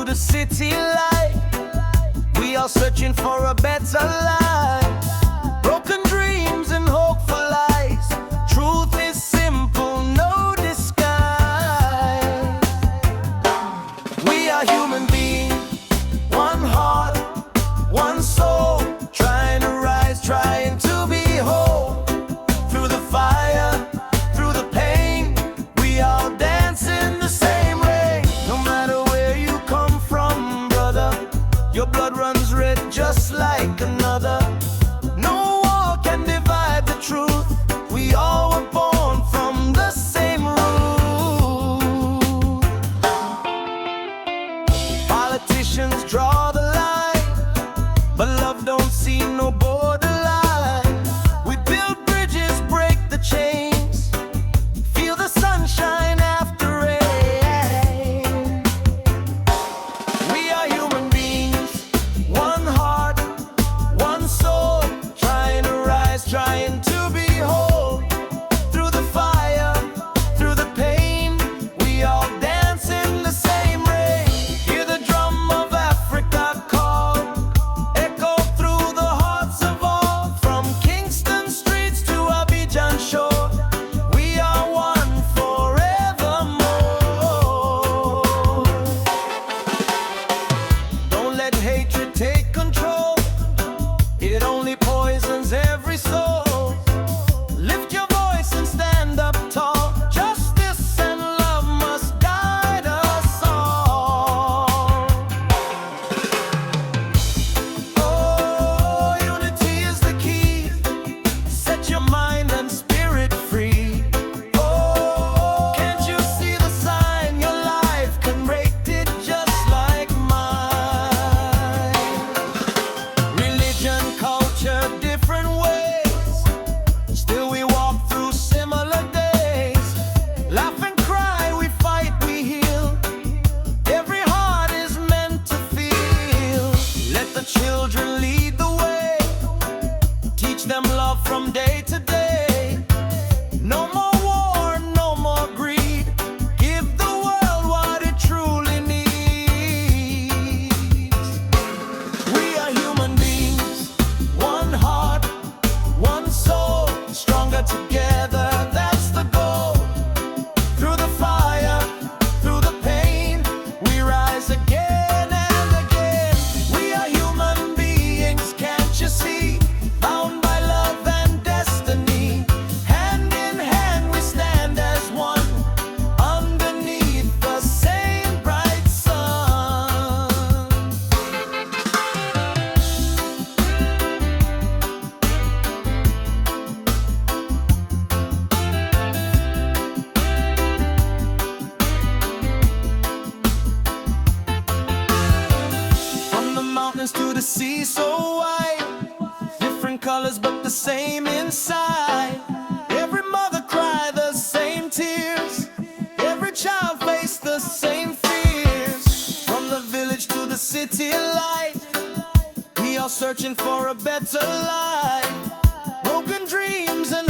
to the city light. We are searching for a better life. Broken dreams and hopeful lies. Truth is simple, no disguise. We are human beings, one heart, one soul, trying to rise, trying to be whole. Through the fire, through the pain, we all dance in the same way. No matter where you come from, brother, your blood runs red just like another. No war can divide the truth. We all were born from the same root. Politicians draw the line, but love don't see no borderline. We build bridges, break the chains, feel the sunshine after rain. We are human beings, one heart, one soul, trying to rise, trying to be whole. Through the fire, through the pain, we all dance in the same rain. Hear the drum of Africa call, echo through the hearts of all. From Kingston streets to Abidjan shore, we are one forevermore. Don't let hatred take control, it only poisons every soul. Lift your voice and stand up tall. Justice and love must guide us all. Oh, unity is the key. Set your mind and spirit free. Oh, can't you see the sign? Your life can rate it just like mine. Religion, culture, different ways, still we walk through similar days. Laugh and cry, we fight, we heal. Every heart is meant to feel. Let the children lead the way, teach them love from day to day. No more war, no more greed. Give the world what it truly needs. We are human beings, one heart, one soul, stronger together, that's the goal. Through the fire, through the pain, we rise again and again. We are human beings, can't you see? Bound by love and destiny. Hand in hand we stand as one, underneath the same bright sun. From the mountains to the sea so wide, different colors but the same inside. Every mother cry the same tears, every child face the same fears. From the village to the city light, we are searching for a better life. Broken dreams and